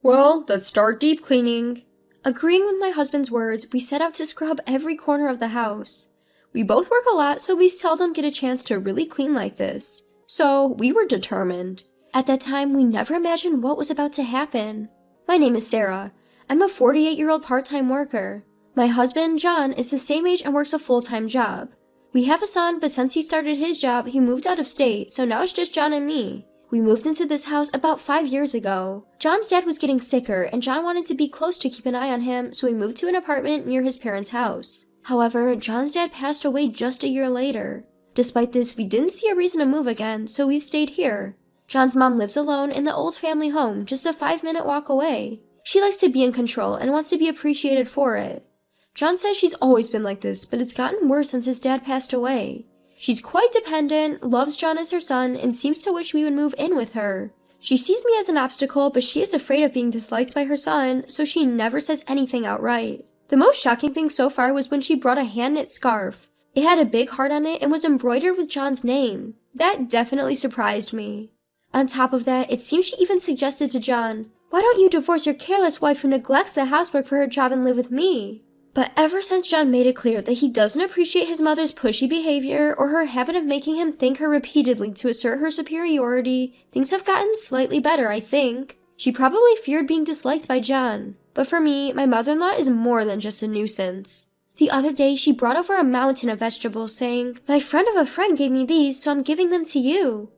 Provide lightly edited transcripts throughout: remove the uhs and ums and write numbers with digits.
Well, let's start deep cleaning. Agreeing with my husband's words, we set out to scrub every corner of the house. We both work a lot, so we seldom get a chance to really clean like this. So, we were determined. At that time, we never imagined what was about to happen. My name is Sarah. I'm a 48-year-old part-time worker. My husband, John, is the same age and works a full-time job. We have a son, but since he started his job, he moved out of state, so now it's just John and me. We moved into this house about 5 years ago. John's dad was getting sicker, and John wanted to be close to keep an eye on him, so we moved to an apartment near his parents' house. However, John's dad passed away just a year later. Despite this, we didn't see a reason to move again, so we've stayed here. John's mom lives alone in the old family home, just a 5-minute walk away. She likes to be in control and wants to be appreciated for it. John says she's always been like this, but it's gotten worse since his dad passed away. She's quite dependent, loves John as her son, and seems to wish we would move in with her. She sees me as an obstacle, but she is afraid of being disliked by her son, so she never says anything outright. The most shocking thing so far was when she brought a hand-knit scarf. It had a big heart on it and was embroidered with John's name. That definitely surprised me. On top of that, it seems she even suggested to John, "Why don't you divorce your careless wife who neglects the housework for her job and live with me?" But ever since John made it clear that he doesn't appreciate his mother's pushy behavior or her habit of making him thank her repeatedly to assert her superiority, things have gotten slightly better, I think. She probably feared being disliked by John. But for me, my mother-in-law is more than just a nuisance. The other day, she brought over a mountain of vegetables, saying, "My friend of a friend gave me these, so I'm giving them to you."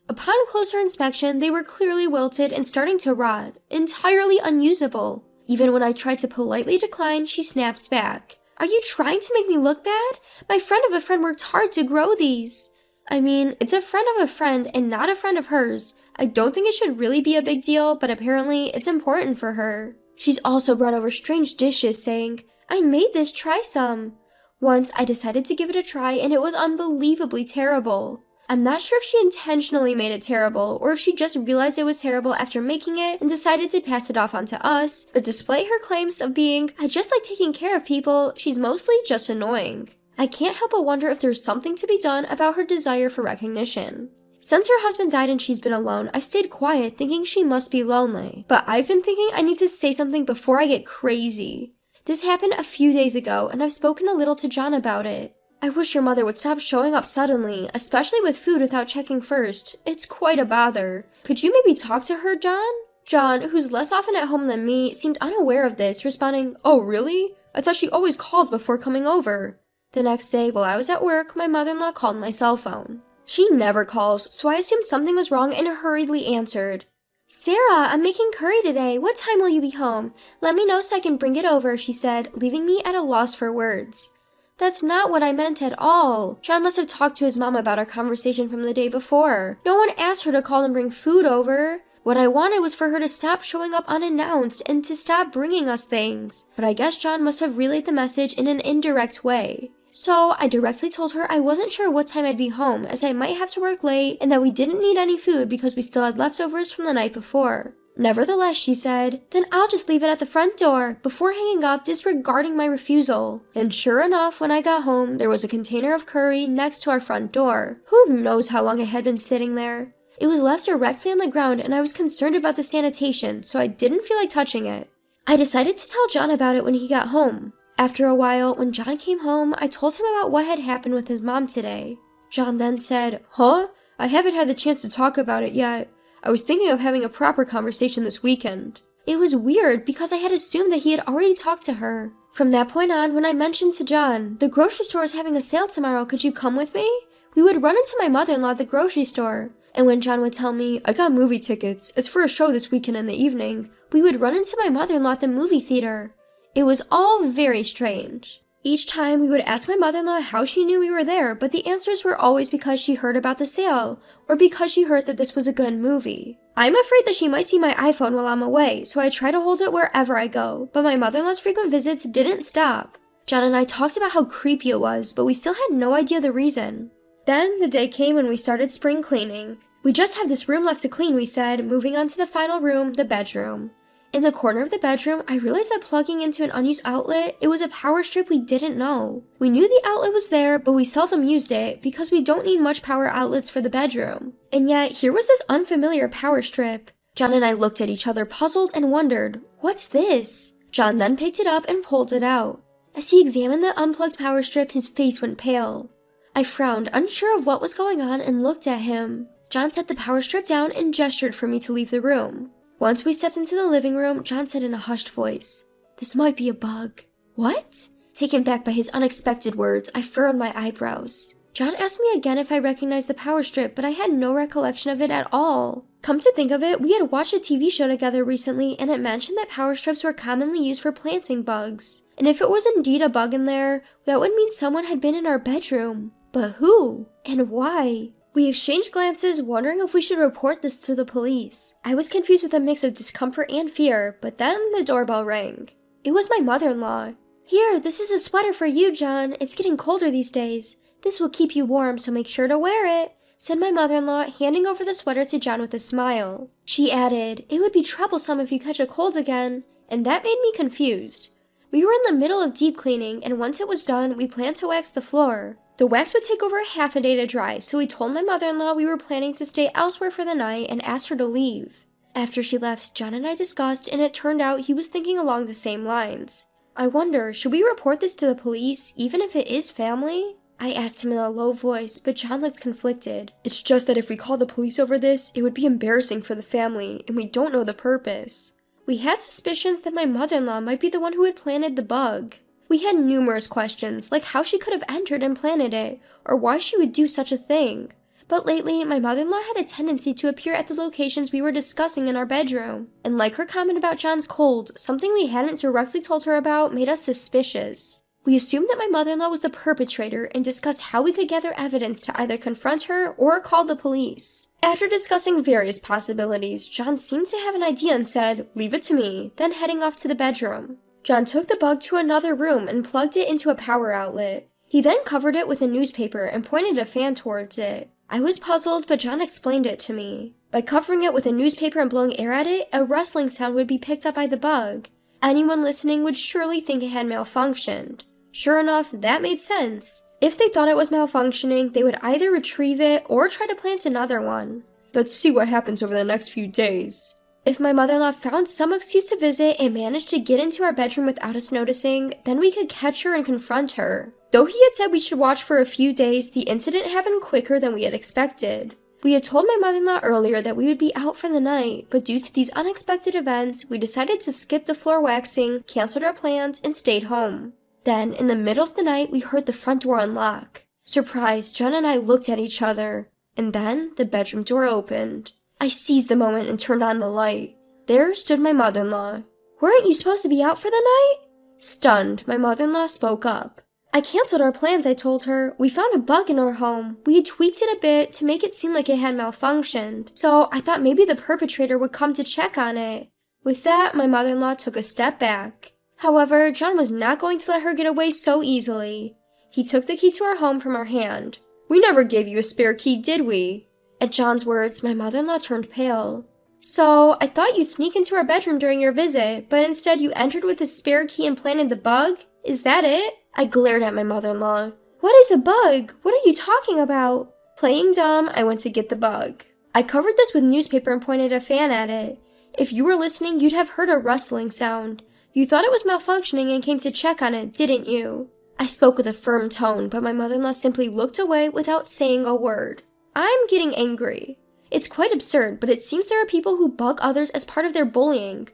Upon closer inspection, they were clearly wilted and starting to rot, entirely unusable. Even when I tried to politely decline, she snapped back. "Are you trying to make me look bad? My friend of a friend worked hard to grow these." I mean, it's a friend of a friend and not a friend of hers. I don't think it should really be a big deal, but apparently it's important for her. She's also brought over strange dishes saying, "I made this, try some." Once I decided to give it a try and it was unbelievably terrible. I'm not sure if she intentionally made it terrible or if she just realized it was terrible after making it and decided to pass it off onto us, but despite her claims of being, "I just like taking care of people," she's mostly just annoying. I can't help but wonder if there's something to be done about her desire for recognition. Since her husband died and she's been alone, I've stayed quiet thinking she must be lonely, but I've been thinking I need to say something before I get crazy. This happened a few days ago and I've spoken a little to John about it. "I wish your mother would stop showing up suddenly, especially with food without checking first. It's quite a bother. Could you maybe talk to her, John?" John, who's less often at home than me, seemed unaware of this, responding, "Oh, really? I thought she always called before coming over." The next day, while I was at work, my mother-in-law called my cell phone. She never calls, so I assumed something was wrong and hurriedly answered. "Sarah, I'm making curry today. What time will you be home? Let me know so I can bring it over," she said, leaving me at a loss for words. That's not what I meant at all. John must have talked to his mom about our conversation from the day before. No one asked her to call and bring food over. What I wanted was for her to stop showing up unannounced and to stop bringing us things. But I guess John must have relayed the message in an indirect way. So I directly told her I wasn't sure what time I'd be home, as I might have to work late and that we didn't need any food because we still had leftovers from the night before. Nevertheless, she said, "Then I'll just leave it at the front door," before hanging up, disregarding my refusal. And sure enough, when I got home, there was a container of curry next to our front door. Who knows how long it had been sitting there? It was left directly on the ground and I was concerned about the sanitation, so I didn't feel like touching it. I decided to tell John about it when he got home. After a while, when John came home, I told him about what had happened with his mom today. John then said, "Huh? I haven't had the chance to talk about it yet. I was thinking of having a proper conversation this weekend." It was weird because I had assumed that he had already talked to her. From that point on, when I mentioned to John, "The grocery store is having a sale tomorrow, could you come with me?" we would run into my mother-in-law at the grocery store. And when John would tell me, "I got movie tickets, it's for a show this weekend in the evening," we would run into my mother-in-law at the movie theater. It was all very strange. Each time we would ask my mother-in-law how she knew we were there, but the answers were always because she heard about the sale, or because she heard that this was a good movie. I'm afraid that she might see my iPhone while I'm away, so I try to hold it wherever I go, but my mother-in-law's frequent visits didn't stop. John and I talked about how creepy it was, but we still had no idea the reason. Then the day came when we started spring cleaning. "We just have this room left to clean," we said, moving on to the final room, the bedroom. In the corner of the bedroom, I realized that plugging into an unused outlet, it was a power strip we didn't know. We knew the outlet was there, but we seldom used it because we don't need much power outlets for the bedroom. And yet, here was this unfamiliar power strip. John and I looked at each other puzzled and wondered, "What's this?" John then picked it up and pulled it out. As he examined the unplugged power strip, his face went pale. I frowned, unsure of what was going on, and looked at him. John set the power strip down and gestured for me to leave the room. Once we stepped into the living room, John said in a hushed voice, "This might be a bug." "What?" Taken back by his unexpected words, I furrowed my eyebrows. John asked me again if I recognized the power strip, but I had no recollection of it at all. Come to think of it, we had watched a TV show together recently, and it mentioned that power strips were commonly used for planting bugs. And if it was indeed a bug in there, that would mean someone had been in our bedroom. But who? And why? We exchanged glances, wondering if we should report this to the police. I was confused with a mix of discomfort and fear, but then the doorbell rang. It was my mother-in-law. "Here, this is a sweater for you, John. It's getting colder these days. This will keep you warm, so make sure to wear it," said my mother-in-law, handing over the sweater to John with a smile. She added, "It would be troublesome if you catch a cold again," and that made me confused. We were in the middle of deep cleaning, and once it was done, we planned to wax the floor. The wax would take over half a day to dry, so we told my mother-in-law we were planning to stay elsewhere for the night and asked her to leave. After she left, John and I discussed, and it turned out he was thinking along the same lines. "I wonder, should we report this to the police, even if it is family?" I asked him in a low voice, but John looked conflicted. "It's just that if we call the police over this, it would be embarrassing for the family, and we don't know the purpose." We had suspicions that my mother-in-law might be the one who had planted the bug. We had numerous questions, like how she could have entered and planted it, or why she would do such a thing. But lately, my mother-in-law had a tendency to appear at the locations we were discussing in our bedroom. And like her comment about John's cold, something we hadn't directly told her about made us suspicious. We assumed that my mother-in-law was the perpetrator and discussed how we could gather evidence to either confront her or call the police. After discussing various possibilities, John seemed to have an idea and said, "Leave it to me," then heading off to the bedroom. John took the bug to another room and plugged it into a power outlet. He then covered it with a newspaper and pointed a fan towards it. I was puzzled, but John explained it to me. By covering it with a newspaper and blowing air at it, a rustling sound would be picked up by the bug. Anyone listening would surely think it had malfunctioned. Sure enough, that made sense. If they thought it was malfunctioning, they would either retrieve it or try to plant another one. "Let's see what happens over the next few days." If my mother-in-law found some excuse to visit and managed to get into our bedroom without us noticing, then we could catch her and confront her. Though he had said we should watch for a few days, the incident happened quicker than we had expected. We had told my mother-in-law earlier that we would be out for the night, but due to these unexpected events, we decided to skip the floor waxing, canceled our plans, and stayed home. Then, in the middle of the night, we heard the front door unlock. Surprised, John and I looked at each other, and then the bedroom door opened. I seized the moment and turned on the light. There stood my mother-in-law. "Weren't you supposed to be out for the night?" Stunned, my mother-in-law spoke up. "I canceled our plans," I told her. "We found a bug in our home. We had tweaked it a bit to make it seem like it had malfunctioned. So I thought maybe the perpetrator would come to check on it." With that, my mother-in-law took a step back. However, John was not going to let her get away so easily. He took the key to our home from her hand. "We never gave you a spare key, did we?" At John's words, my mother-in-law turned pale. "So, I thought you'd sneak into our bedroom during your visit, but instead you entered with a spare key and planted the bug? Is that it?" I glared at my mother-in-law. "What is a bug? What are you talking about?" Playing dumb, I went to get the bug. I covered this with newspaper and pointed a fan at it. If you were listening, you'd have heard a rustling sound. You thought it was malfunctioning and came to check on it, didn't you? I spoke with a firm tone, but my mother-in-law simply looked away without saying a word. I'm getting angry. It's quite absurd, but it seems there are people who bug others as part of their bullying.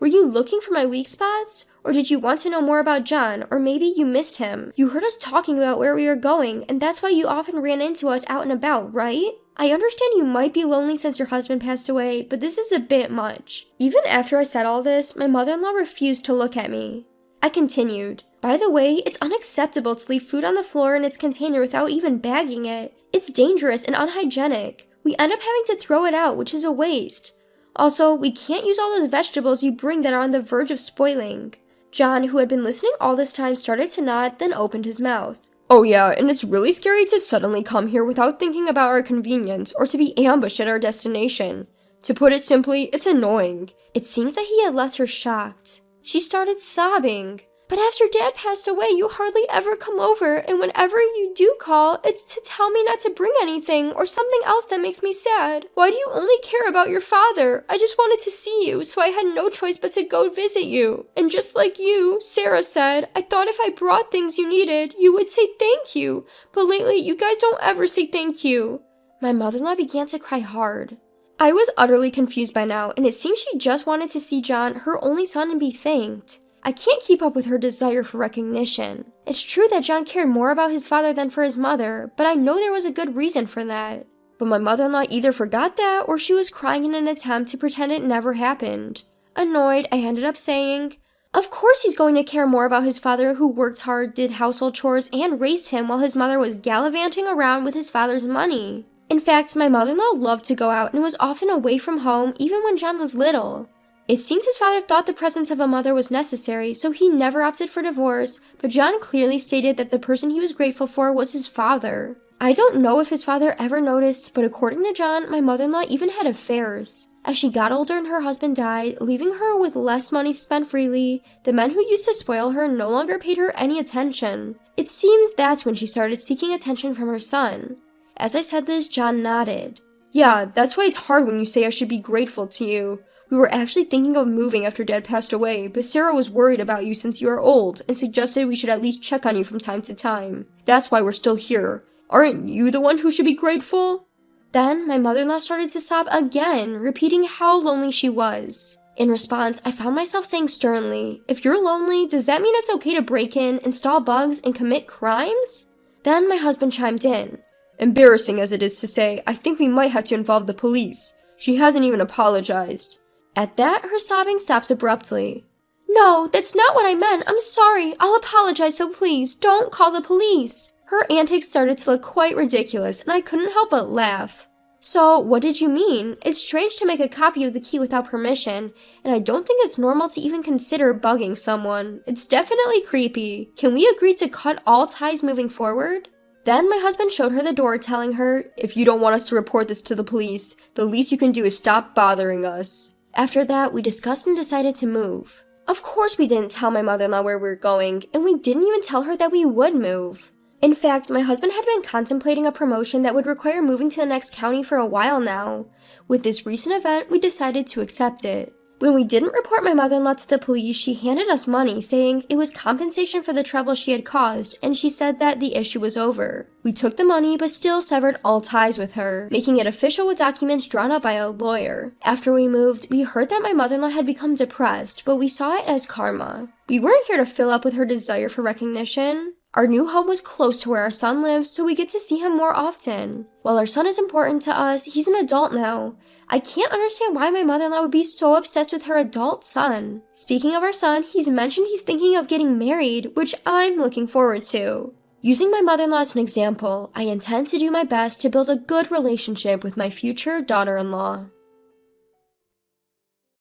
Were you looking for my weak spots? Or did you want to know more about John? Or maybe you missed him. You heard us talking about where we were going, and that's why you often ran into us out and about, right? I understand you might be lonely since your husband passed away, but this is a bit much. Even after I said all this, my mother-in-law refused to look at me. I continued. By the way, it's unacceptable to leave food on the floor in its container without even bagging it. It's dangerous and unhygienic. We end up having to throw it out, which is a waste. Also, we can't use all the vegetables you bring that are on the verge of spoiling. John, who had been listening all this time, started to nod, then opened his mouth. Oh yeah, and it's really scary to suddenly come here without thinking about our convenience or to be ambushed at our destination. To put it simply, it's annoying. It seems that he had left her shocked. She started sobbing. But after Dad passed away, you hardly ever come over, and whenever you do call, it's to tell me not to bring anything or something else that makes me sad. Why do you only care about your father? I just wanted to see you, so I had no choice but to go visit you. And just like you, Sarah said, I thought if I brought things you needed, you would say thank you. But lately, you guys don't ever say thank you. My mother-in-law began to cry hard. I was utterly confused by now, and it seemed she just wanted to see John, her only son, and be thanked. I can't keep up with her desire for recognition. It's true that John cared more about his father than for his mother, but I know there was a good reason for that. But my mother-in-law either forgot that or she was crying in an attempt to pretend it never happened. Annoyed, I ended up saying, "Of course he's going to care more about his father who worked hard, did household chores, and raised him while his mother was gallivanting around with his father's money." In fact, my mother-in-law loved to go out and was often away from home even when John was little. It seems his father thought the presence of a mother was necessary, so he never opted for divorce, but John clearly stated that the person he was grateful for was his father. I don't know if his father ever noticed, but according to John, my mother-in-law even had affairs. As she got older and her husband died, leaving her with less money spent freely, the men who used to spoil her no longer paid her any attention. It seems that's when she started seeking attention from her son. As I said this, John nodded. "Yeah, that's why it's hard when you say I should be grateful to you. We were actually thinking of moving after Dad passed away, but Sarah was worried about you since you are old and suggested we should at least check on you from time to time. That's why we're still here. Aren't you the one who should be grateful?" Then my mother-in-law started to sob again, repeating how lonely she was. In response, I found myself saying sternly, "If you're lonely, does that mean it's okay to break in, install bugs, and commit crimes?" Then my husband chimed in. "Embarrassing as it is to say, I think we might have to involve the police. She hasn't even apologized." At that, her sobbing stopped abruptly. "No, that's not what I meant. I'm sorry. I'll apologize, so please, don't call the police." Her antics started to look quite ridiculous, and I couldn't help but laugh. "So, what did you mean? It's strange to make a copy of the key without permission, and I don't think it's normal to even consider bugging someone. It's definitely creepy. Can we agree to cut all ties moving forward?" Then my husband showed her the door, telling her, "If you don't want us to report this to the police, the least you can do is stop bothering us." After that, we discussed and decided to move. Of course we didn't tell my mother-in-law where we were going, and we didn't even tell her that we would move. In fact, my husband had been contemplating a promotion that would require moving to the next county for a while now. With this recent event, we decided to accept it. When we didn't report my mother-in-law to the police, she handed us money, saying it was compensation for the trouble she had caused, and she said that the issue was over. We took the money, but still severed all ties with her, making it official with documents drawn up by a lawyer. After we moved, we heard that my mother-in-law had become depressed, but we saw it as karma. We weren't here to fill up with her desire for recognition. Our new home was close to where our son lives, so we get to see him more often. While our son is important to us, he's an adult now. I can't understand why my mother-in-law would be so obsessed with her adult son. Speaking of our son, he's mentioned he's thinking of getting married, which I'm looking forward to. Using my mother-in-law as an example, I intend to do my best to build a good relationship with my future daughter-in-law.